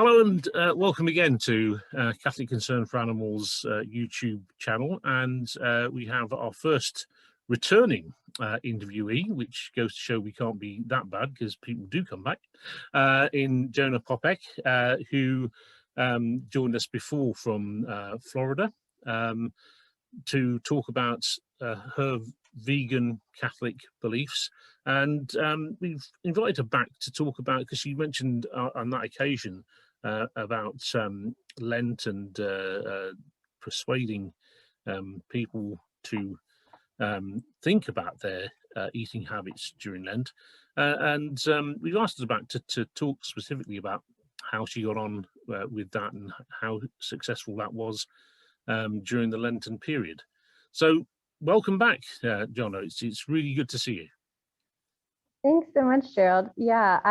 Hello and welcome again to Catholic Concern for Animals YouTube channel, and we have our first returning interviewee, which goes to show we can't be that bad because people do come back, in Jonnah Popek, who joined us before from Florida to talk about her vegan Catholic beliefs. And we've invited her back to talk about, because she mentioned on that occasion about Lent and persuading people to think about their eating habits during Lent. And we've asked her back to talk specifically about how she got on with that and how successful that was during the Lenten period. So welcome back, Jonnah. It's really good to see you. Thanks so much, Gerald. Yeah,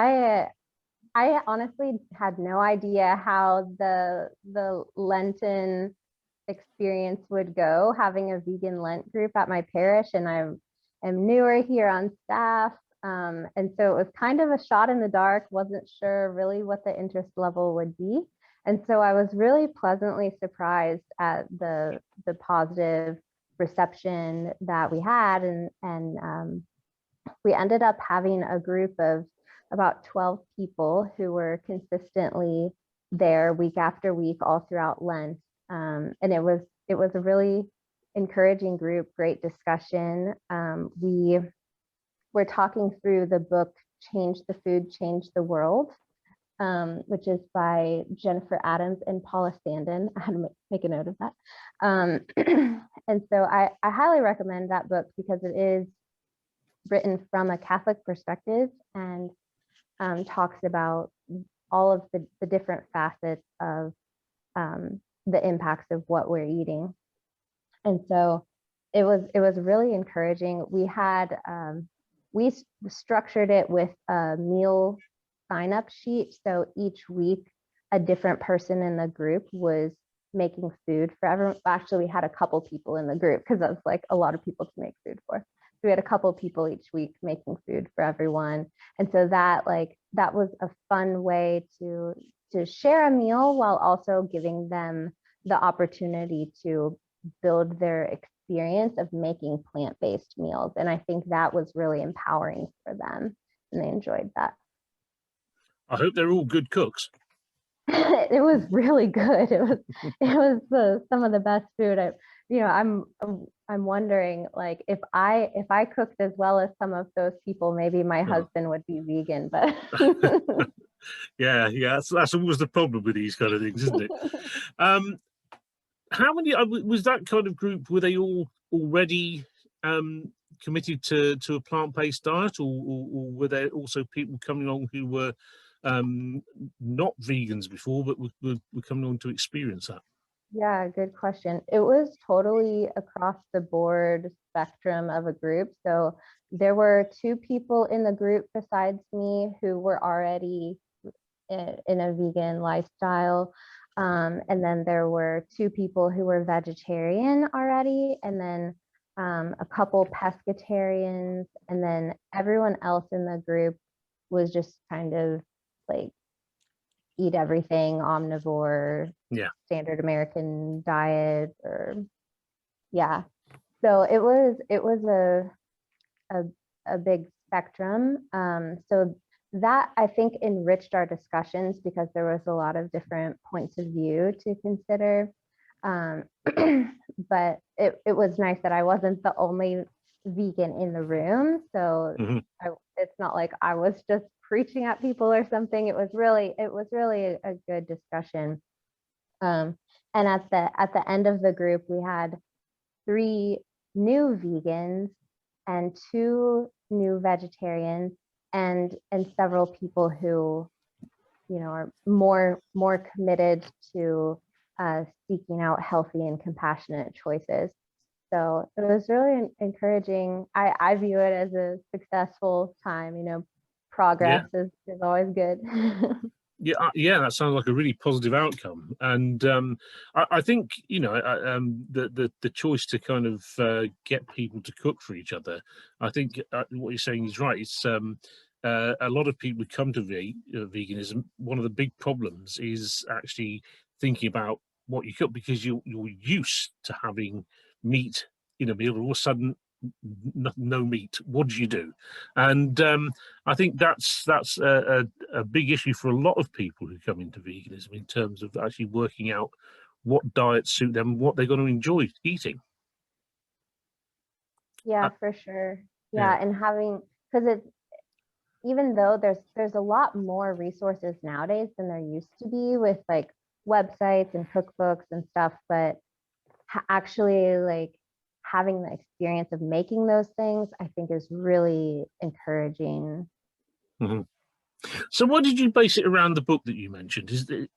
I honestly had no idea how the Lenten experience would go, having a vegan Lent group at my parish, and I am newer here on staff. And so it was kind of a shot in the dark, wasn't sure really what the interest level would be. And so I was really pleasantly surprised at the positive reception that we had, and we ended up having a group of about 12 people who were consistently there week after week all throughout Lent. And it was a really encouraging group, great discussion. We were talking through the book Change the Food, Change the World, which is by Jennifer Adams and Paula Sandin. I had to make a note of that. And so I highly recommend that book because it is written from a Catholic perspective and talks about all of the different facets of the impacts of what we're eating. And so it was really encouraging. We had we structured it with a meal sign-up sheet. So each week, a different person in the group was making food for everyone. Actually, we had a couple people in the group because that was like a lot of people to make food for. So we had a couple people each week making food for everyone. And so that was a fun way to share a meal while also giving them the opportunity to build their experience of making plant-based meals. And I think that was really empowering for them, and they enjoyed that. I hope they're all good cooks. It was really good. It was some of the best food. I'm wondering, like, if I cooked as well as some of those people, maybe my husband would be vegan. But yeah, that's always the problem with these kind of things, isn't it? How many was that kind of group? Were they all already committed to a plant-based diet, or were there also people coming along who were not vegans before, but were coming on to experience that? Yeah, good question. It was totally across the board spectrum of a group. So there were 2 people in the group besides me who were already in a vegan lifestyle. And then there were 2 people who were vegetarian already, and then a couple pescatarians, and then everyone else in the group was just kind of like eat everything, omnivore, standard American diet, or so it was a big spectrum. So that, I think, enriched our discussions because there was a lot of different points of view to consider. But it was nice that I wasn't the only vegan in the room. So it's not like I was just preaching at people or something. It was really a good discussion. And at the end of the group, we had 3 new vegans and 2 new vegetarians, and several people who, are more committed to seeking out healthy and compassionate choices. So it was really encouraging. I view it as a successful time. Progress is always good. Yeah, that sounds like a really positive outcome. And I think, the choice to kind of get people to cook for each other, I think what you're saying is right. It's a lot of people who come to veganism, one of the big problems is actually thinking about what you cook, because you're used to having meat in a meal. All of a sudden, no meat. What do you do? And I think that's a big issue for a lot of people who come into veganism, in terms of actually working out what diets suit them, what they're going to enjoy eating. Yeah, for sure. Yeah. Yeah, and having, because it's, even though there's a lot more resources nowadays than there used to be with like websites and cookbooks and stuff, but actually like having the experience of making those things, I think is really encouraging. Mhm. So what did you base it around the book that you mentioned?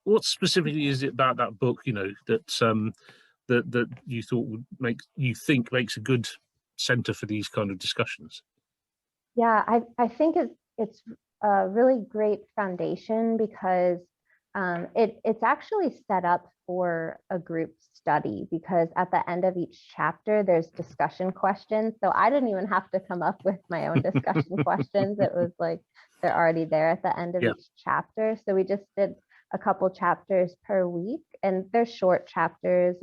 What specifically is it about that book, that you thought would makes a good center for these kind of discussions? Yeah, I think it's a really great foundation because it's actually set up for a group study, because at the end of each chapter there's discussion questions. So I didn't even have to come up with my own discussion questions. It was like they're already there at the end of Yeah. each chapter. So we just did a couple chapters per week, and they're short chapters,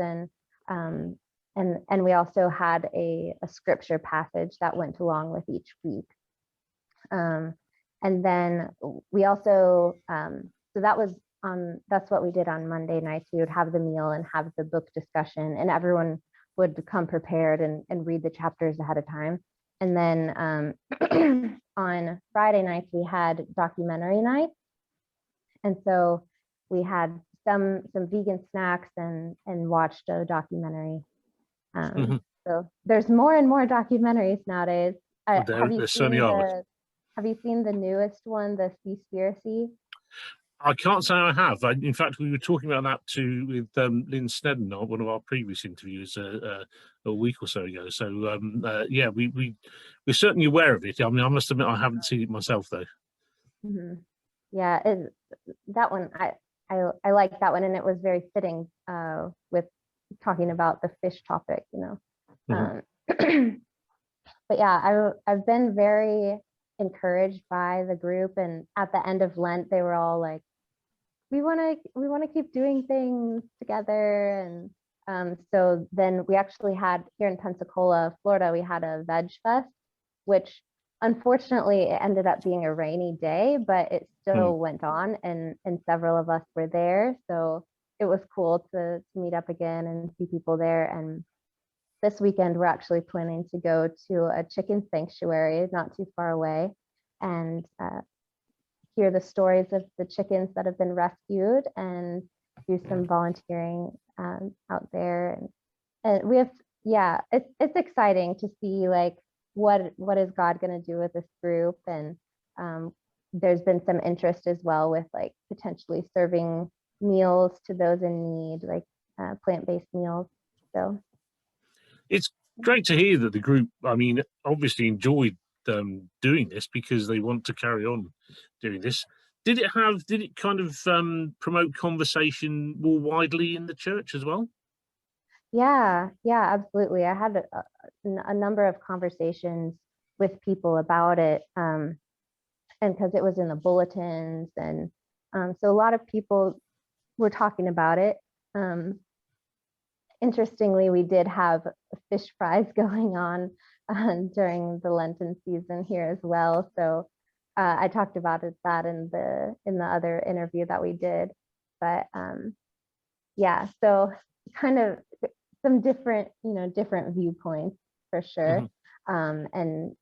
um, and we also had a scripture passage that went along with each week. And then we also, so that's what we did on Monday nights. We would have the meal and have the book discussion, and everyone would come prepared and read the chapters ahead of time. And then on Friday nights, we had documentary night. And so we had some vegan snacks and watched a documentary. Mhm. So there's more and more documentaries nowadays. There certainly are. Have you seen the newest one, the Seaspiracy? I can't say I have. In fact, we were talking about that too with Lynn Snedden, one of our previous interviews, a week or so ago. So yeah, we're certainly aware of it. I mean, I must admit I haven't seen it myself though. Mm-hmm. Yeah, that one I like that one, and it was very fitting with talking about the fish topic, you know. Mm-hmm. But yeah, I've been very encouraged by the group, and at the end of Lent, they were all like, we want to keep doing things together. And so then we actually had here in Pensacola, Florida, we had a veg fest, which unfortunately it ended up being a rainy day, but it still went on, and several of us were there. So it was cool to meet up again and see people there. And this weekend we're actually planning to go to a chicken sanctuary not too far away, and hear the stories of the chickens that have been rescued and do some volunteering out there. And we have, yeah, it's exciting to see like what is God going to do with this group. And there's been some interest as well with like potentially serving meals to those in need, like plant-based meals. So It's great to hear that the group, I mean, obviously enjoyed doing this because they want to carry on doing this. Did it kind of promote conversation more widely in the church as well? yeah, absolutely. I had a number of conversations with people about it, and because it was in the bulletins, and so a lot of people were talking about it. Interestingly, we did have fish fries going on during the Lenten season here as well. So I talked about that in the other interview that we did. But yeah, so kind of some different, different viewpoints for sure. And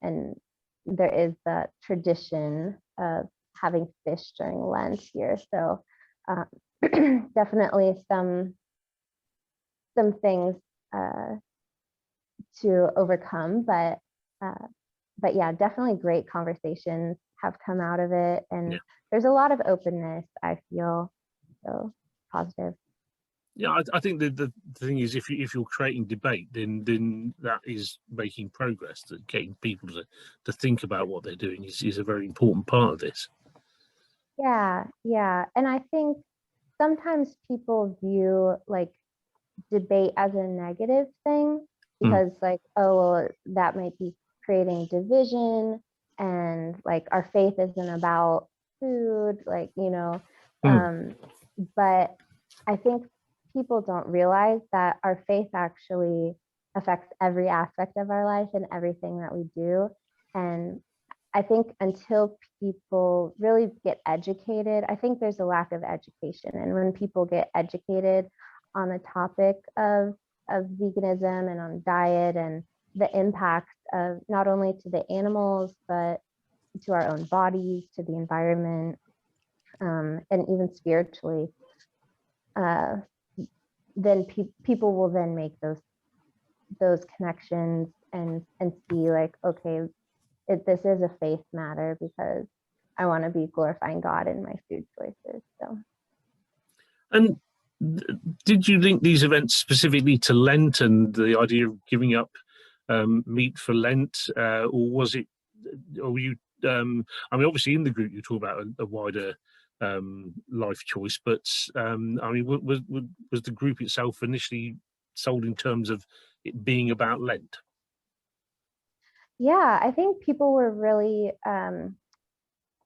there is that tradition of having fish during Lent here. So definitely some things to overcome, but yeah, definitely great conversations have come out of it, and Yeah. there's a lot of openness, I feel, so positive. Yeah, I think the thing is, if you're creating debate, then that is making progress. That getting people to think about what they're doing is a very important part of this. Yeah, and I think sometimes people view like debate as a negative thing, Mm. because like, oh well, that might be creating division. and like our faith isn't about food, like, Mm. but I think people don't realize that our faith actually affects every aspect of our life and everything that we do. And I think until people really get educated, I think there's a lack of education. And when people get educated on the topic of veganism and on diet and the impacts of not only to the animals, but to our own bodies, to the environment, and even spiritually, uh, then people will then make those connections and see like, okay, this is a faith matter because I want to be glorifying God in my food choices. So And did you link these events specifically to Lent and the idea of giving up meat for Lent, or was it, or were you? I mean, obviously in the group you talk about a wider life choice, but I mean, was the group itself initially sold in terms of it being about Lent? yeah, I think people were really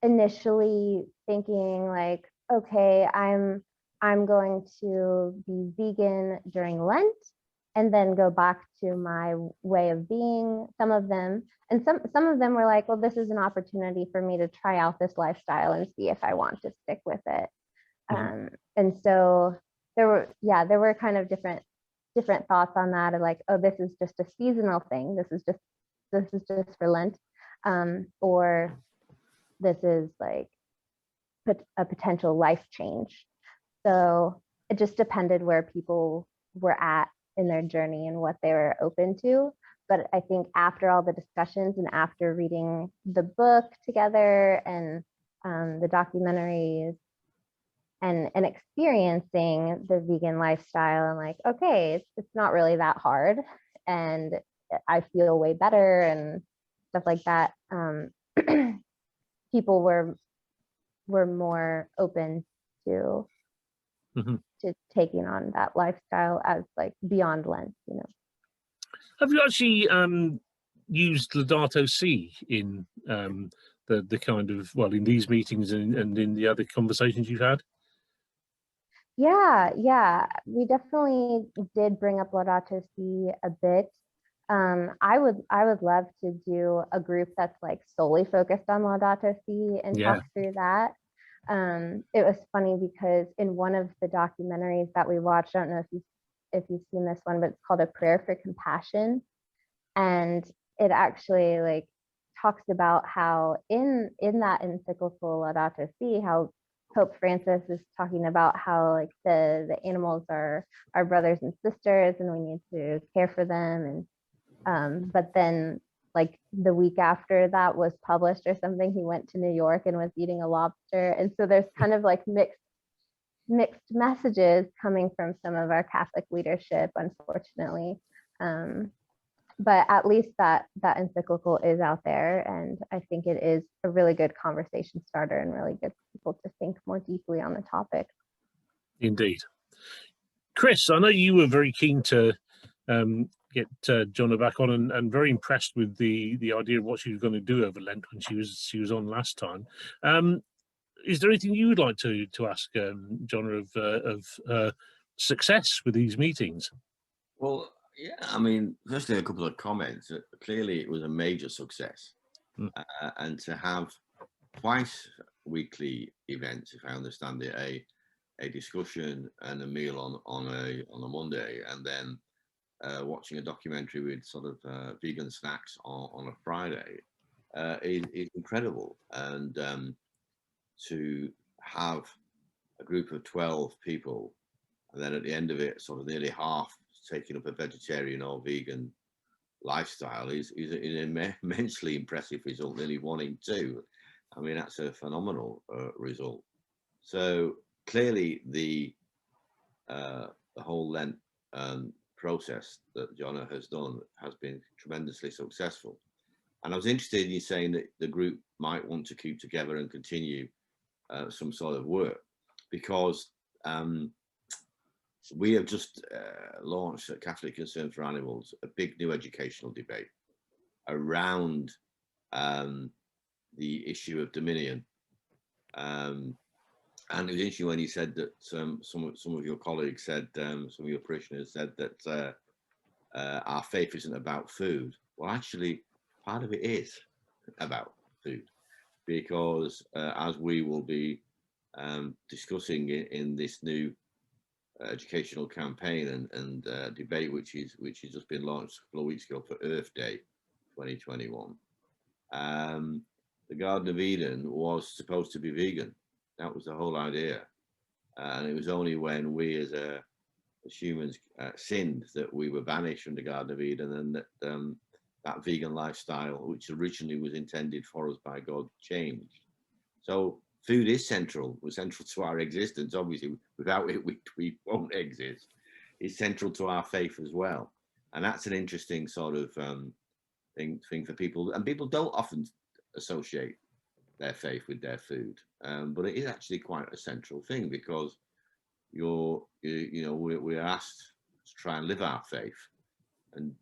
initially thinking like, okay, I'm going to be vegan during Lent and then go back to my way of being. Some of them, and some of them were like, well, this is an opportunity for me to try out this lifestyle and see if I want to stick with it. Mhm. And so there were kind of different thoughts on that, of like, oh, this is just a seasonal thing. This is just for Lent, or this is like a potential life change. So it just depended where people were at in their journey and what they were open to. But I think after all the discussions and after reading the book together and the documentaries and experiencing the vegan lifestyle, I'm like, okay, it's not really that hard. And I feel way better and stuff like that. People were more open to Mhm. to taking on that lifestyle as like beyond Lent. Have you actually used Laudato Si in the kind of, well, in these meetings and in the other conversations you've had? Yeah, we definitely did bring up Laudato Si a bit. I would love to do a group that's like solely focused on Laudato Si and Yeah. talk through that. It was funny because in one of the documentaries that we watched, I don't know if you've seen this one, but it's called A Prayer for Compassion, and it actually like talks about how in that encyclical Laudato Si, how Pope Francis is talking about how like the animals are our brothers and sisters and we need to care for them, and but then like the week after that was published or something, he went to New York and was eating a lobster. And so there's kind of like mixed messages coming from some of our Catholic leadership, unfortunately. Um, but at least that encyclical is out there, and I think it is a really good conversation starter and really good for people to think more deeply on the topic. Indeed. Chris, I know you were very keen to get Jonnah back on, and very impressed with the idea of what she was going to do over Lent when she was on last time. Is there anything you would like to ask Jonnah of success with these meetings? Well, yeah, I mean, firstly, a couple of comments. Clearly, it was a major success. Mm. And to have twice weekly events, if I understand it, a discussion and a meal on a Monday, and then watching a documentary with sort of vegan snacks on a Friday is incredible. And to have a group of 12 people, and then at the end of it, sort of nearly half taking up a vegetarian or vegan lifestyle is an immensely impressive result. Nearly 1 in 2. I mean, that's a phenomenal result. So clearly, the whole Lent process that Jonnah has done has been tremendously successful. And I was interested in you saying that the group might want to keep together and continue some sort of work, because we have just launched at Catholic Concern for Animals a big new educational debate around the issue of dominion. And it was interesting when you said that some of your colleagues said, some of your parishioners said that our faith isn't about food. Well, actually, part of it is about food, because as we will be discussing in this new educational campaign and debate, which has just been launched a couple of weeks ago for Earth Day 2021, the Garden of Eden was supposed to be vegan. That was the whole idea, and it was only when we as humans sinned that we were banished from the Garden of Eden, and that that vegan lifestyle, which originally was intended for us by God, changed. So food is central. We're central to our existence. Obviously, without it, we won't exist. It's central to our faith as well, and that's an interesting sort of thing for people. And people don't often associate their faith with their food, but it is actually quite a central thing, because we're asked to try and live our faith, and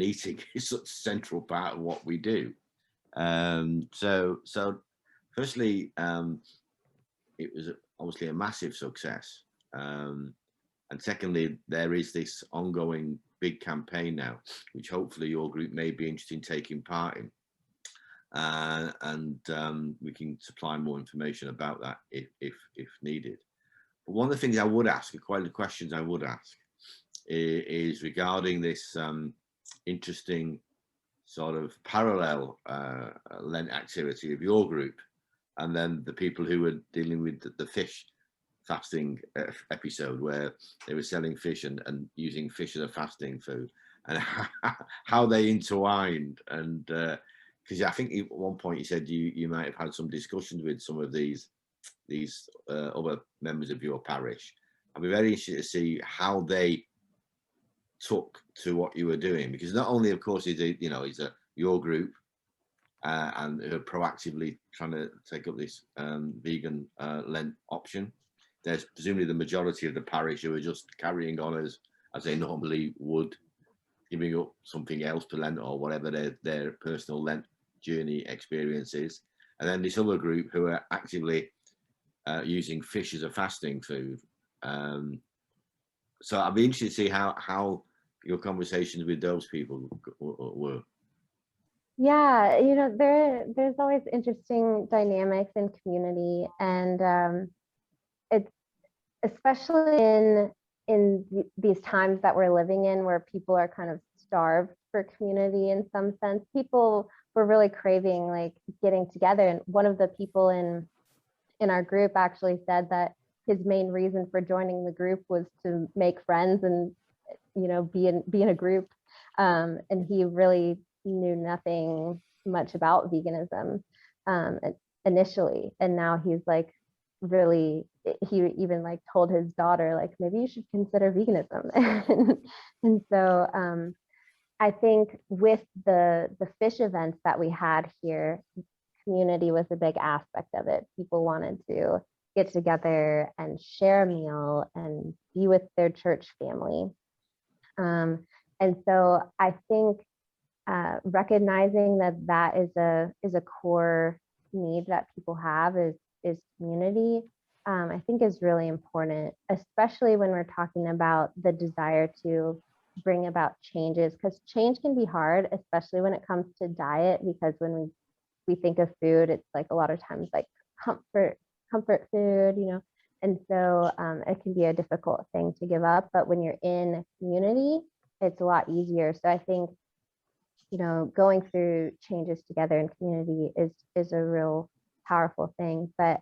eating is such a central part of what we do. So firstly, it was obviously a massive success, and secondly, there is this ongoing big campaign now, which hopefully your group may be interested in taking part in. And we can supply more information about that if needed. But one of the things I would ask, quite the questions I would ask, is regarding this interesting sort of parallel Lent activity of your group, and then the people who were dealing with the fish fasting episode, where they were selling fish and using fish as a fasting food, and how they intertwined. And because I think at one point you said you might have had some discussions with some of these other members of your parish. I'd be very interested to see how they took to what you were doing, because not only, of course, is it, is your group and who are proactively trying to take up this vegan Lent option. There's presumably the majority of the parish who are just carrying on as they normally would, giving up something else to Lent or whatever their personal Lent journey experience is. And then this other group who are actively using fish as a fasting food. So I'd be interested to see how your conversations with those people were. Yeah, there's always interesting dynamics in community, and it's especially in these times that we're living in, where people are kind of starved for community in some sense. People were really craving like getting together, and one of the people in our group actually said that his main reason for joining the group was to make friends and be in a group, and he really knew nothing much about veganism initially, and now he's like really, he even like told his daughter like, maybe you should consider veganism. And so I think with the fish events that we had here, community was a big aspect of it. People wanted to get together and share a meal and be with their church family. And so I think recognizing that is a core need that people have is community, I think is really important, especially when we're talking about the desire to bring about changes, because change can be hard, especially when it comes to diet, because when we think of food, it's like a lot of times like comfort food, and so it can be a difficult thing to give up. But when you're in community, it's a lot easier. So I think going through changes together in community is a real powerful thing. But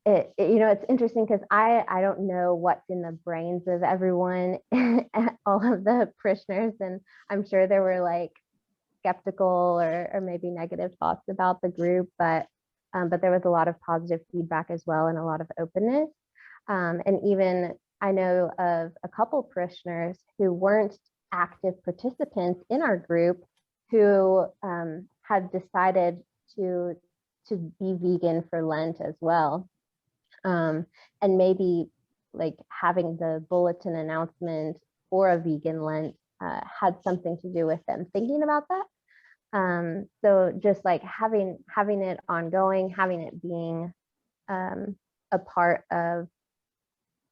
it's interesting because I don't know what's in the brains of everyone, all of the parishioners, and I'm sure there were like skeptical or maybe negative thoughts about the group, but there was a lot of positive feedback as well, and a lot of openness. And even I know of a couple parishioners who weren't active participants in our group who had decided to be vegan for Lent as well. And maybe like having the bulletin announcement for a vegan Lent had something to do with them thinking about that. So just like having it ongoing, having it being a part of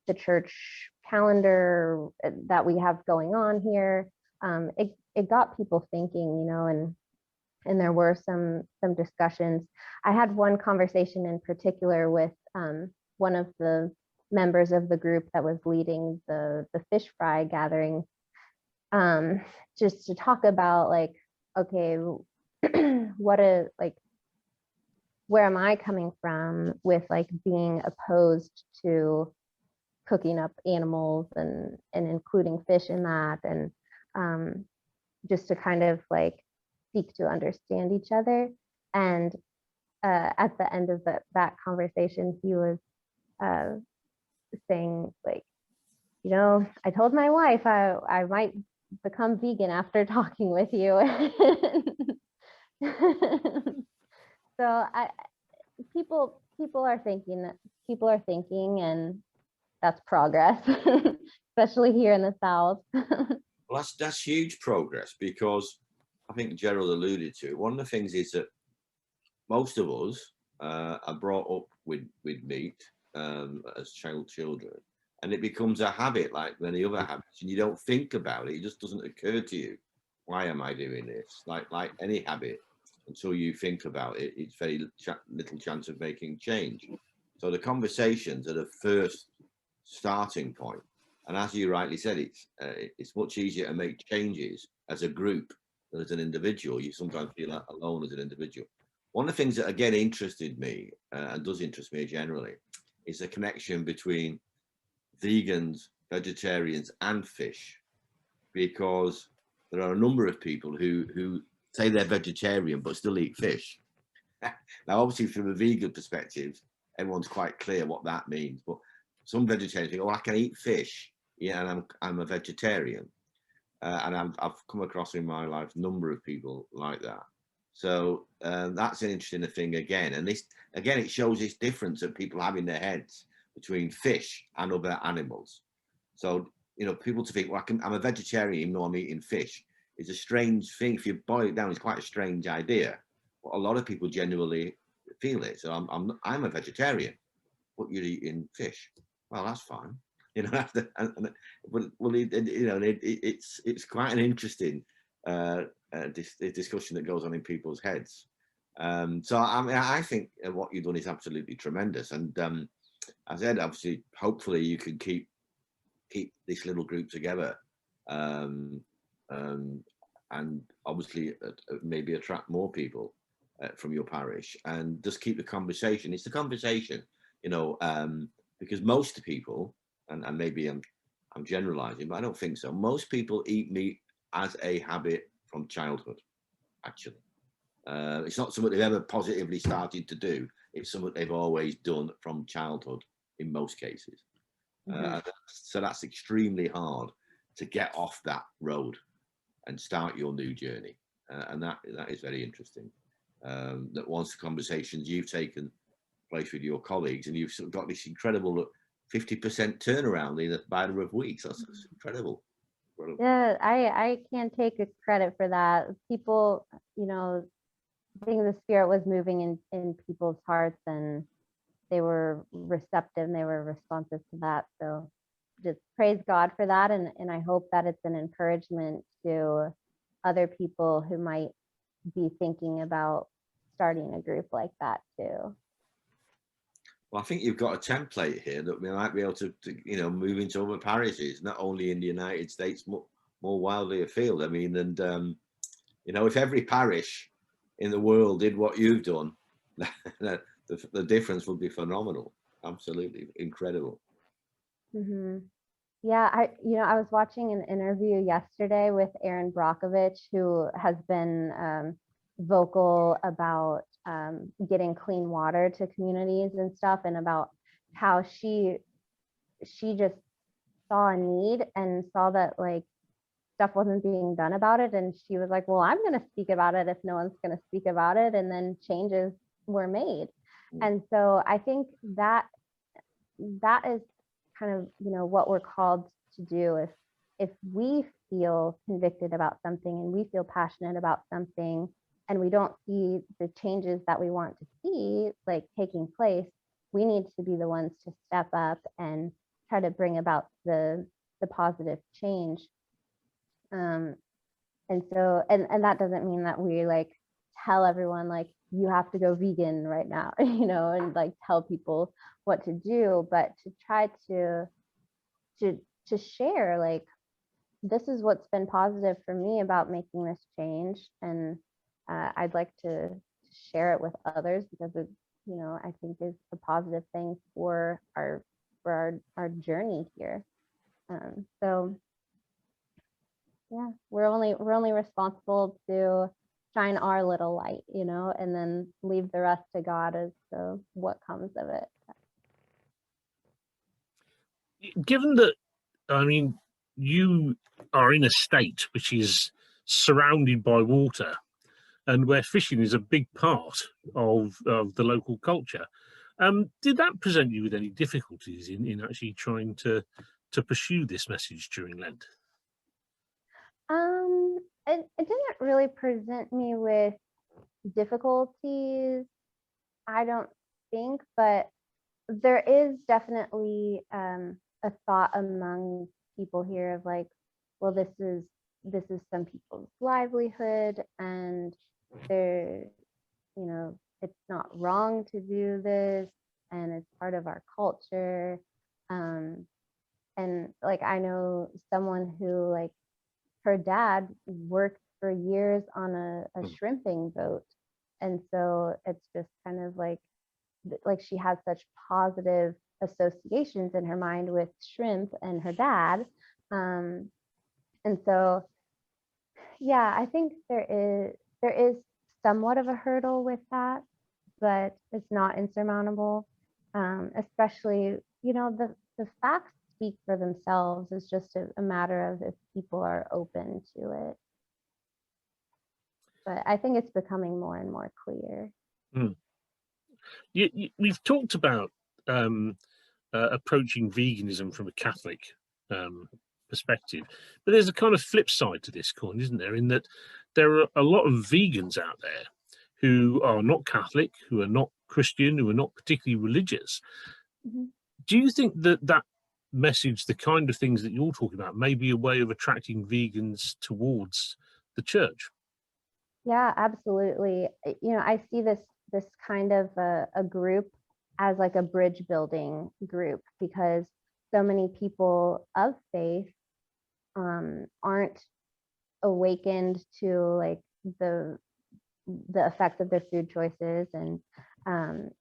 the church calendar that we have going on here, it got people thinking, and there were some discussions. I had one conversation in particular with one of the members of the group that was leading the fish fry gathering, just to talk about like, okay, where am I coming from with like being opposed to cooking up animals and including fish in that, and just to kind of like seek to understand each other. And at the end of that conversation, he was saying like, I told my wife I might become vegan after talking with you. So people are thinking, and that's progress, especially here in the South. Well, that's huge progress, because I think Gerald alluded to it. One of the things is that most of us are brought up with meat as children, and it becomes a habit like many other habits, and you don't think about it. It just doesn't occur to you, why am I doing this? Like any habit, until you think about it, it's very little chance of making change. So the conversations are the first starting point. And as you rightly said, it's much easier to make changes as a group than as an individual. You sometimes feel alone as an individual. One of the things that again interested me, and does interest me generally, is the connection between vegans, vegetarians, and fish, because there are a number of people who say they're vegetarian but still eat fish. Now, obviously, from a vegan perspective, everyone's quite clear what that means. But some vegetarians think, "Oh, I can eat fish, yeah, and I'm a vegetarian." And I've come across in my life a number of people like that. So that's an interesting thing again. And this again, it shows this difference that people have in their heads between fish and other animals. So people to think, well, I'm a vegetarian, even though I'm eating fish, is a strange thing. If you boil it down, it's quite a strange idea. But a lot of people genuinely feel it. So I'm a vegetarian, but you're eating fish. Well, that's fine. It's quite an interesting discussion that goes on in people's heads. So I think what you've done is absolutely tremendous. And I said, obviously, hopefully you can keep this little group together, and obviously maybe attract more people from your parish, and just keep the conversation. It's the conversation, because most people, and maybe I'm generalizing, but I don't think so. Most people eat meat as a habit from childhood, actually. It's not something they've ever positively started to do. It's something they've always done from childhood in most cases. So that's extremely hard to get off that road and start your new journey. And that is very interesting. That once the conversations you've taken place with your colleagues, and you've sort of got this incredible 50% turnaround in a matter of weeks. That's incredible. Yeah, I can't take credit for that. People, I think the Spirit was moving in people's hearts, and they were receptive and they were responsive to that. So just praise God for that. And I hope that it's an encouragement to other people who might be thinking about starting a group like that too. Well, I think you've got a template here that we might be able to move into other parishes, not only in the United States, more wildly afield. I mean, and if every parish in the world did what you've done, the difference would be phenomenal. Absolutely incredible. Mm-hmm. Yeah, I was watching an interview yesterday with Erin Brockovich, who has been vocal about getting clean water to communities and stuff, and about how she just saw a need and saw that like stuff wasn't being done about it, and she was like, well, I'm going to speak about it if no one's going to speak about it, and then changes were made. And so I think that is kind of what we're called to do. If we feel convicted about something and we feel passionate about something, and we don't see the changes that we want to see like taking place, we need to be the ones to step up and try to bring about the positive change. And so, and that doesn't mean that we like tell everyone like you have to go vegan right now, you know, and like tell people what to do, but to try to share like, this is what's been positive for me about making this change, and I'd like to share it with others because it, you know, I think is a positive thing for our journey here. So yeah, we're only responsible to shine our little light, you know, and then leave the rest to God as to what comes of it. Given that, I mean, you are in a state which is surrounded by water and where fishing is a big part of the local culture, did that present you with any difficulties in actually trying to pursue this message during Lent? It didn't really present me with difficulties, I don't think, but there is definitely a thought among people here of like, well, this is some people's livelihood, and they're, you know, it's not wrong to do this, and it's part of our culture. And like, I know someone who like her dad worked for years on a shrimping boat, and so it's just kind of like she has such positive associations in her mind with shrimp and her dad. And so yeah, I think there is somewhat of a hurdle with that, but it's not insurmountable. Especially, you know, the facts speak for themselves. It's just a matter of if people are open to it. But I think it's becoming more and more clear. We've talked about approaching veganism from a Catholic perspective, but there's a kind of flip side to this coin, isn't there? In that there are a lot of vegans out there who are not Catholic, who are not Christian, who are not particularly religious. Mm-hmm. Do you think that message, the kind of things that you're talking about, may be a way of attracting vegans towards the church? Yeah, absolutely. You know, I see this kind of a group as like a bridge building group, because so many people of faith aren't awakened to like the effects of their food choices, and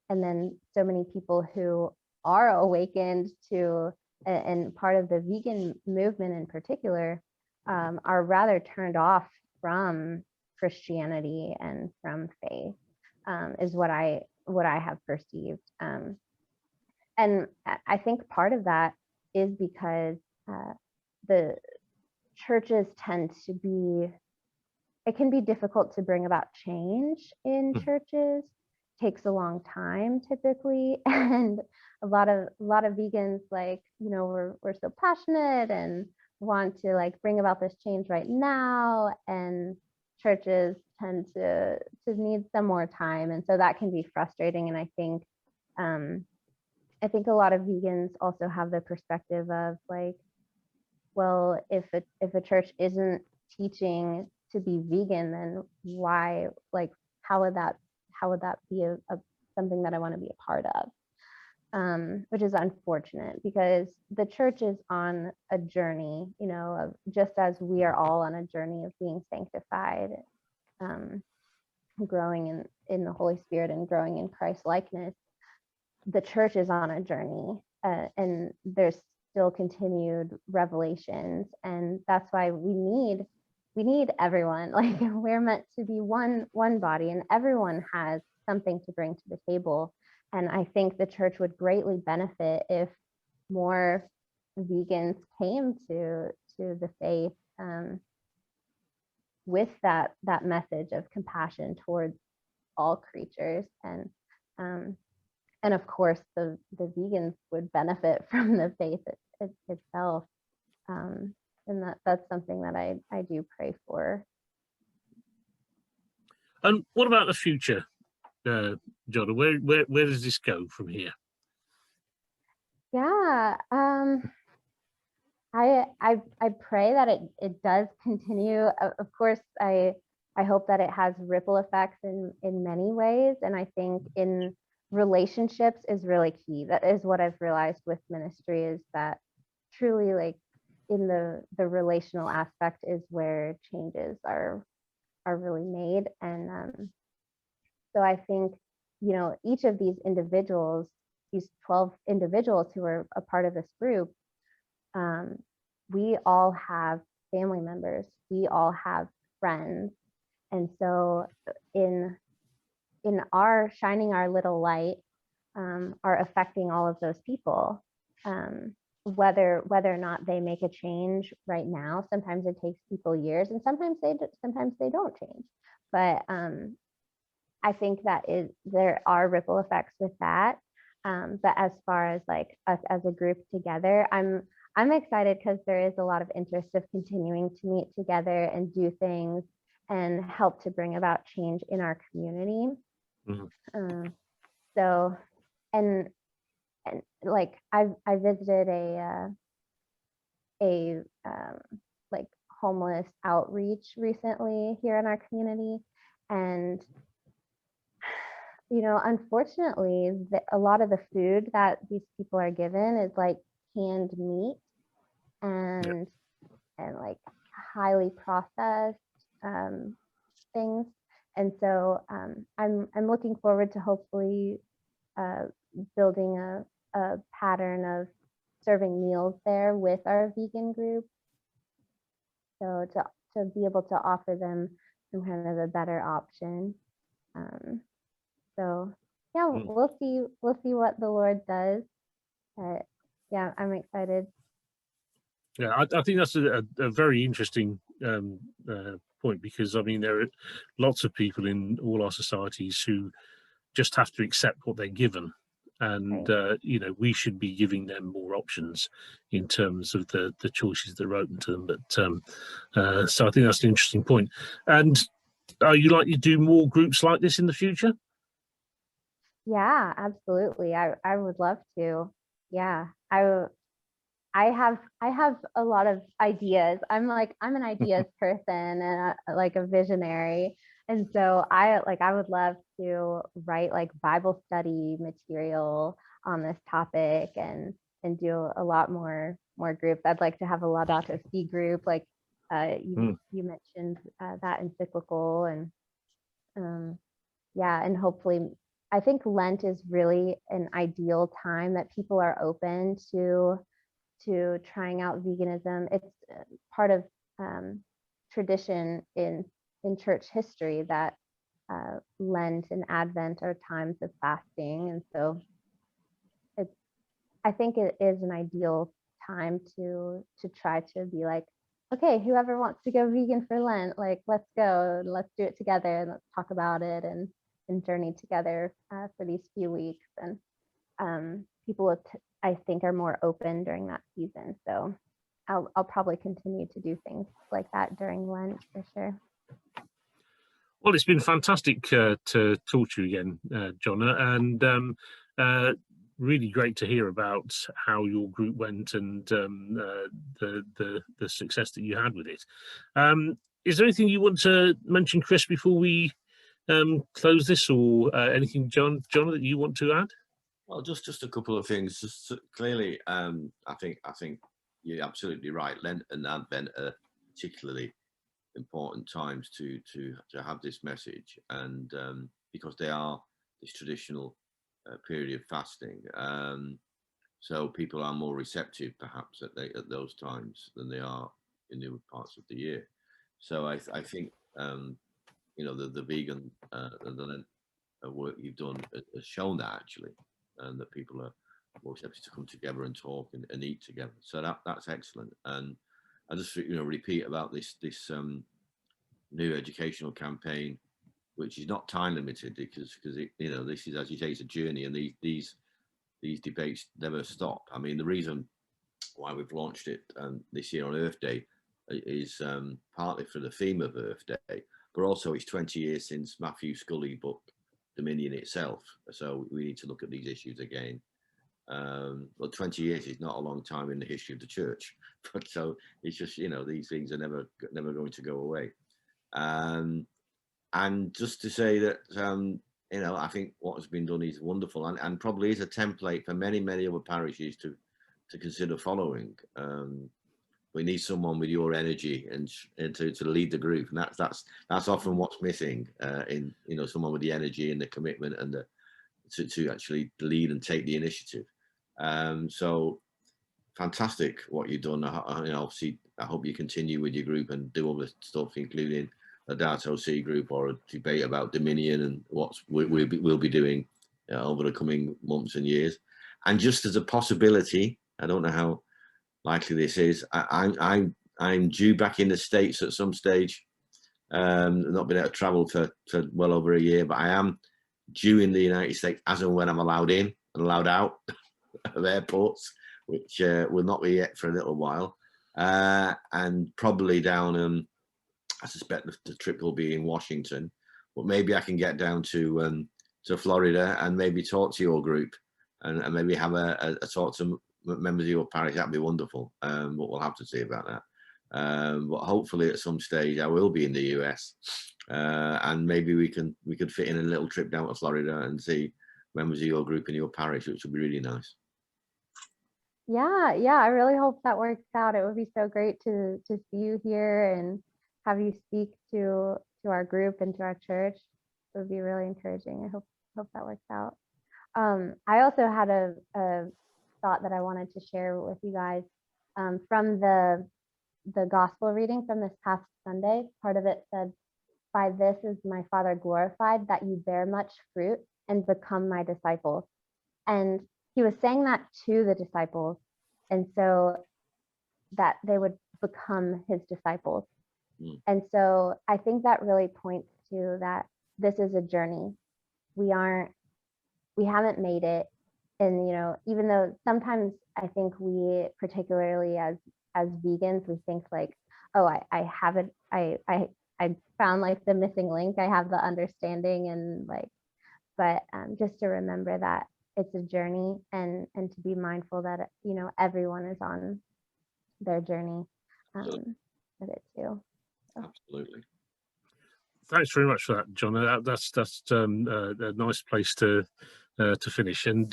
then so many people who are awakened to, and part of the vegan movement in particular, are rather turned off from Christianity and from faith, is what I have perceived. And I think part of that is because the churches tend to be, it can be difficult to bring about change in churches. It takes a long time typically, and a lot of vegans, like, you know, we're so passionate and want to like bring about this change right now, and churches tend to need some more time, and so that can be frustrating. And I think a lot of vegans also have the perspective of like, well, if a church isn't teaching to be vegan, then why, like, how would that be a something that I want to be a part of? Which is unfortunate, because the church is on a journey, you know, of, just as we are all on a journey of being sanctified, growing in the Holy Spirit and growing in Christ likeness. The church is on a journey, and there's still continued revelations, and that's why we need everyone. Like, we're meant to be one body, and everyone has something to bring to the table. And I think the church would greatly benefit if more vegans came to the faith, with that message of compassion towards all creatures. And of course the vegans would benefit from the faith itself. And that's something that I do pray for. And what about the future, Jonnah? Where does this go from here? Yeah, I pray that it does continue. Of course, I hope that it has ripple effects in many ways, and I think in relationships is really key. That is what I've realized with ministry, is that truly, like, in the relational aspect is where changes are really made. And so I think, each of these individuals, these 12 individuals who are a part of this group, we all have family members, we all have friends. And so in our shining our little light, are affecting all of those people, whether or not they make a change right now. Sometimes it takes people years, and sometimes they don't change. But I think that there are ripple effects with that. But as far as like us as a group together, I'm excited because there is a lot of interest of continuing to meet together and do things and help to bring about change in our community. So, and like I visited a like homeless outreach recently here in our community, and unfortunately, a lot of the food that these people are given is like canned meat and like highly processed things. And so I'm looking forward to hopefully building a pattern of serving meals there with our vegan group. So to be able to offer them some kind of a better option. So yeah, we'll see what the Lord does. But yeah, I'm excited. Yeah, I think that's a very interesting point, because I mean there are lots of people in all our societies who just have to accept what they're given, and Right. we should be giving them more options in terms of the choices that are open to them. But so I think that's an interesting point. And are you likely to do more groups like this in the future? Yeah, absolutely. I would love to. Yeah, I have a lot of ideas. I'm an ideas person and like a visionary. And so I would love to write like Bible study material on this topic and do a lot more groups. I'd like to have a Laudato Si group, like you mentioned that encyclical. And yeah, and hopefully I think Lent is really an ideal time that people are open to trying out veganism. It's part of tradition in church history that Lent and Advent are times of fasting, and so I think it is an ideal time to try to be like, okay, whoever wants to go vegan for Lent, like let's go, let's do it together, and let's talk about it and journey together for these few weeks. And people I think are more open during that season. So I'll probably continue to do things like that during Lent for sure. Well, it's been fantastic to talk to you again, Jonnah, and really great to hear about how your group went and the success that you had with it. Is there anything you want to mention, Chris, before we close this, or anything, Jonnah, that you want to add? Well, just a couple of things. Just clearly, I think you're absolutely right. Lent and Advent are particularly important times to have this message, and because they are this traditional period of fasting, so people are more receptive perhaps at those times than they are in the other parts of the year. So I think the vegan and the Lent work you've done has shown that actually, and that people are more receptive to come together and talk and eat together. So that's excellent. And I just repeat about this new educational campaign, which is not time limited, because this is, as you say, it's a journey, and these debates never stop. I mean, the reason why we've launched it this year on Earth Day is partly for the theme of Earth Day, but also it's 20 years since Matthew Scully's book Dominion itself, so we need to look at these issues again. Well, 20 years is not a long time in the history of the church, but so it's just, you know, these things are never going to go away. And just to say that, you know, I think what has been done is wonderful, and probably is a template for many other parishes to consider following. We need someone with your energy and to lead the group, and that's often what's missing in, you know, someone with the energy and the commitment and to actually lead and take the initiative. So fantastic what you've done. You know, obviously, I hope you continue with your group and do all the stuff, including a Dato C group or a debate about Dominion and what we'll be doing over the coming months and years. And just as a possibility, I don't know how likely this is, I'm due back in the States at some stage. Not been able to travel for well over a year, but I am due in the United States as and when I'm allowed in and allowed out of airports, which will not be yet for a little while, and probably down. I suspect the trip will be in Washington, but maybe I can get down to Florida and maybe talk to your group and maybe have a talk to members of your parish. That'd be wonderful. But we'll have to see about that. But hopefully at some stage I will be in the US, and maybe we could fit in a little trip down to Florida and see members of your group in your parish, which would be really nice. Yeah, I really hope that works out. It would be so great to see you here and have you speak to our group and to our church. It would be really encouraging. I hope that works out. I also had a thought that I wanted to share with you guys from the gospel reading from this past Sunday. Part of it said, "By this is my Father glorified, that you bear much fruit and become my disciples." And he was saying that to the disciples, and so that they would become his disciples. And so I think that really points to that this is a journey. We haven't made it. And, you know, even though sometimes I think we, particularly as vegans, we think like, oh, I have it. I found like the missing link. I have the understanding and like, but just to remember that it's a journey and to be mindful that, you know, everyone is on their journey with it too. So. Absolutely. Thanks very much for that, Jonnah. That's a nice place to finish. And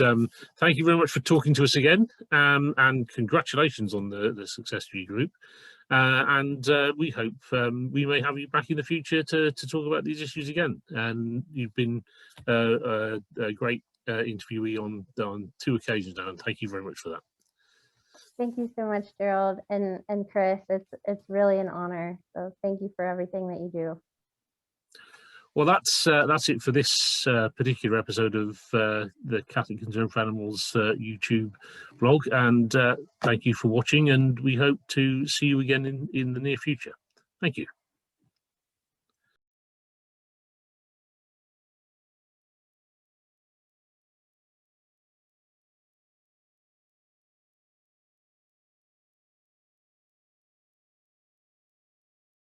thank you very much for talking to us again. And congratulations on the success of your group. And we hope we may have you back in the future to talk about these issues again. And you've been a great interviewee on 2 occasions now, and thank you very much for that. Thank you so much, Gerald and Chris. It's really an honor. So thank you for everything that you do. Well, that's it for this particular episode of the Catholic Concern for Animals YouTube blog. And thank you for watching, and we hope to see you again in the near future. Thank you.